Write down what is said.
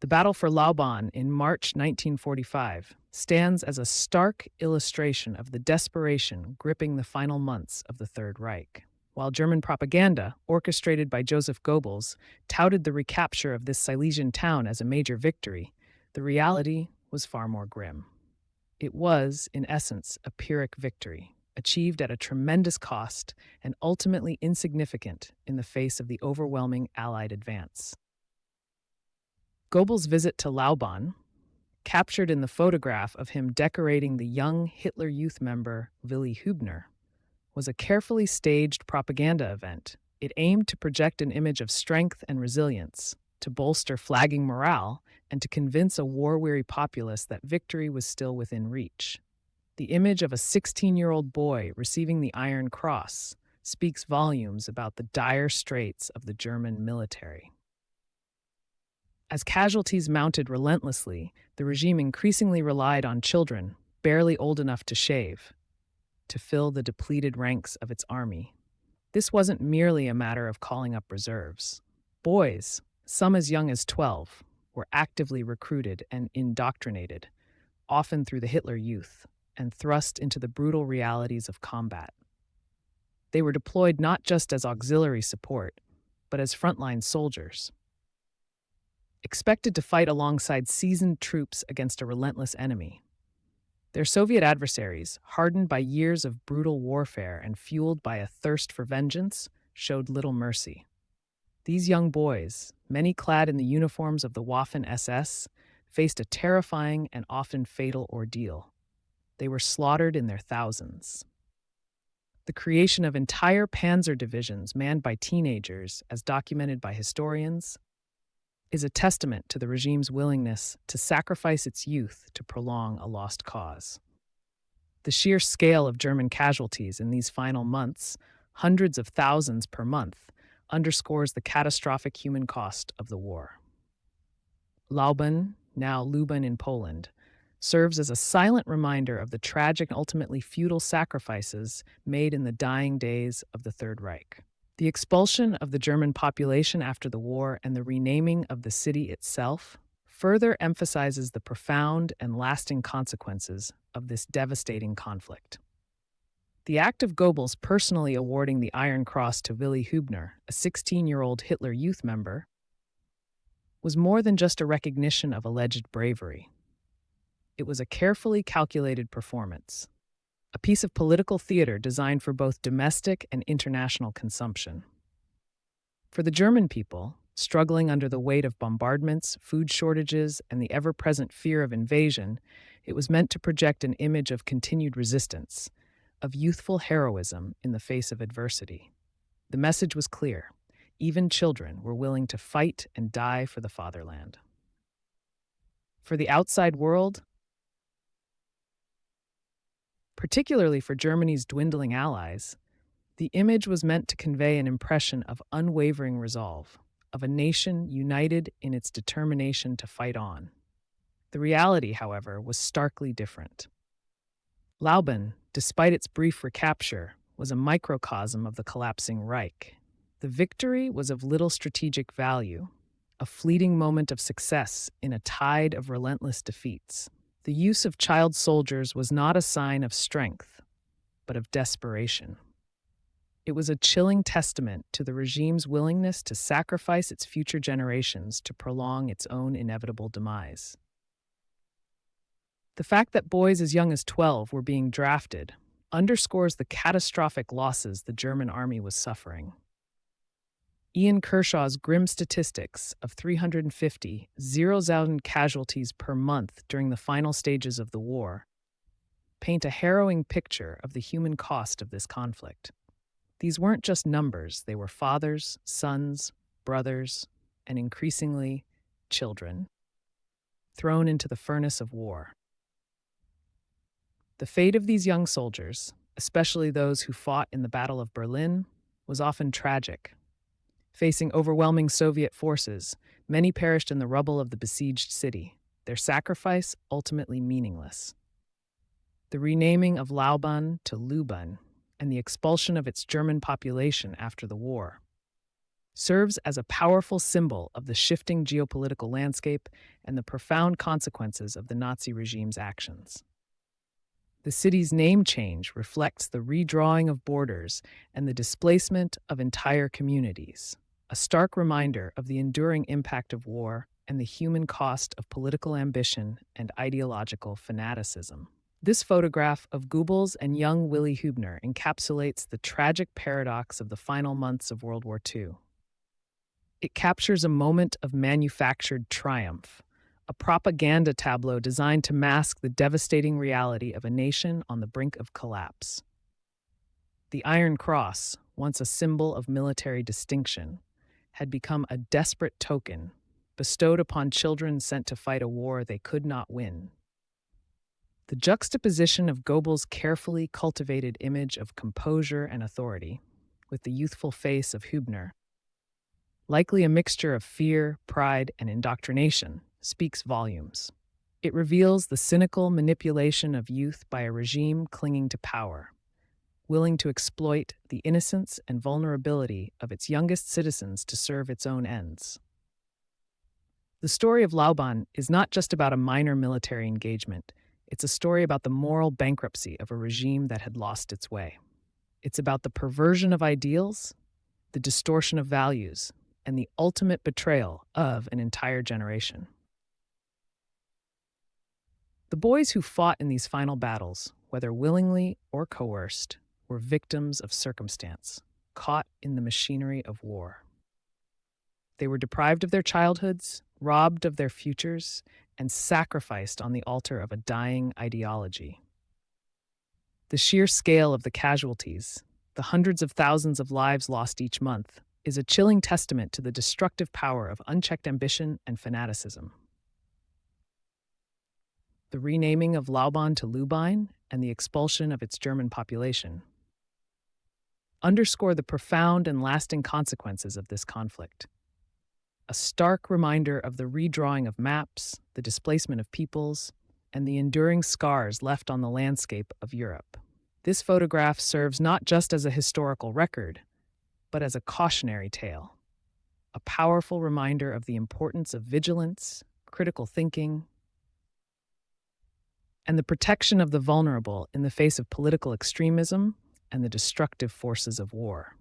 The battle for Lauban in March 1945 stands as a stark illustration of the desperation gripping the final months of the Third Reich. While German propaganda, orchestrated by Joseph Goebbels, touted the recapture of this Silesian town as a major victory, the reality was far more grim. It was, in essence, a pyrrhic victory, achieved at a tremendous cost and ultimately insignificant in the face of the overwhelming Allied advance. Goebbels' visit to Lauban, captured in the photograph of him decorating the young Hitler Youth member Willi Hübner, was a carefully staged propaganda event. It aimed to project an image of strength and resilience, to bolster flagging morale, and to convince a war-weary populace that victory was still within reach. The image of a 16-year-old boy receiving the Iron Cross speaks volumes about the dire straits of the German military. As casualties mounted relentlessly, the regime increasingly relied on children, barely old enough to shave, to fill the depleted ranks of its army. This wasn't merely a matter of calling up reserves. Boys, some as young as 12, were actively recruited and indoctrinated, often through the Hitler Youth, and thrust into the brutal realities of combat. They were deployed not just as auxiliary support, but as frontline soldiers, expected to fight alongside seasoned troops against a relentless enemy. Their Soviet adversaries, hardened by years of brutal warfare and fueled by a thirst for vengeance, showed little mercy. These young boys, many clad in the uniforms of the Waffen SS, faced a terrifying and often fatal ordeal. They were slaughtered in their thousands. The creation of entire panzer divisions manned by teenagers, as documented by historians, is a testament to the regime's willingness to sacrifice its youth to prolong a lost cause. The sheer scale of German casualties in these final months, hundreds of thousands per month, underscores the catastrophic human cost of the war. Lauban, now Luban in Poland, serves as a silent reminder of the tragic and ultimately futile sacrifices made in the dying days of the Third Reich. The expulsion of the German population after the war and the renaming of the city itself further emphasizes the profound and lasting consequences of this devastating conflict. The act of Goebbels personally awarding the Iron Cross to Willi Hübner, a 16-year-old Hitler Youth member, was more than just a recognition of alleged bravery. It was a carefully calculated performance, a piece of political theater designed for both domestic and international consumption. For the German people, struggling under the weight of bombardments, food shortages, and the ever-present fear of invasion, it was meant to project an image of continued resistance, of youthful heroism in the face of adversity. The message was clear. Even children were willing to fight and die for the fatherland. For the outside world, particularly for Germany's dwindling allies, the image was meant to convey an impression of unwavering resolve, of a nation united in its determination to fight on. The reality, however, was starkly different. Lauban, despite its brief recapture, was a microcosm of the collapsing Reich. The victory was of little strategic value, a fleeting moment of success in a tide of relentless defeats. The use of child soldiers was not a sign of strength, but of desperation. It was a chilling testament to the regime's willingness to sacrifice its future generations to prolong its own inevitable demise. The fact that boys as young as 12 were being drafted underscores the catastrophic losses the German army was suffering. Ian Kershaw's grim statistics of 350,000 casualties per month during the final stages of the war paint a harrowing picture of the human cost of this conflict. These weren't just numbers, they were fathers, sons, brothers, and increasingly children, thrown into the furnace of war. The fate of these young soldiers, especially those who fought in the Battle of Berlin, was often tragic. Facing overwhelming Soviet forces, many perished in the rubble of the besieged city, their sacrifice ultimately meaningless. The renaming of Lauban to Luban and the expulsion of its German population after the war serves as a powerful symbol of the shifting geopolitical landscape and the profound consequences of the Nazi regime's actions. The city's name change reflects the redrawing of borders and the displacement of entire communities, a stark reminder of the enduring impact of war and the human cost of political ambition and ideological fanaticism. This photograph of Goebbels and young Willi Hübner encapsulates the tragic paradox of the final months of World War II. It captures a moment of manufactured triumph, a propaganda tableau designed to mask the devastating reality of a nation on the brink of collapse. The Iron Cross, once a symbol of military distinction, had become a desperate token bestowed upon children sent to fight a war they could not win. The juxtaposition of Goebbels' carefully cultivated image of composure and authority with the youthful face of Hübner, likely a mixture of fear, pride, and indoctrination, speaks volumes. It reveals the cynical manipulation of youth by a regime clinging to power, willing to exploit the innocence and vulnerability of its youngest citizens to serve its own ends. The story of Lauban is not just about a minor military engagement. It's a story about the moral bankruptcy of a regime that had lost its way. It's about the perversion of ideals, the distortion of values, and the ultimate betrayal of an entire generation. The boys who fought in these final battles, whether willingly or coerced, were victims of circumstance, caught in the machinery of war. They were deprived of their childhoods, robbed of their futures, and sacrificed on the altar of a dying ideology. The sheer scale of the casualties, the hundreds of thousands of lives lost each month, is a chilling testament to the destructive power of unchecked ambition and fanaticism. The renaming of Lauban to Lauban and the expulsion of its German population underscore the profound and lasting consequences of this conflict. A stark reminder of the redrawing of maps, the displacement of peoples, and the enduring scars left on the landscape of Europe. This photograph serves not just as a historical record, but as a cautionary tale, a powerful reminder of the importance of vigilance, critical thinking, and the protection of the vulnerable in the face of political extremism and the destructive forces of war.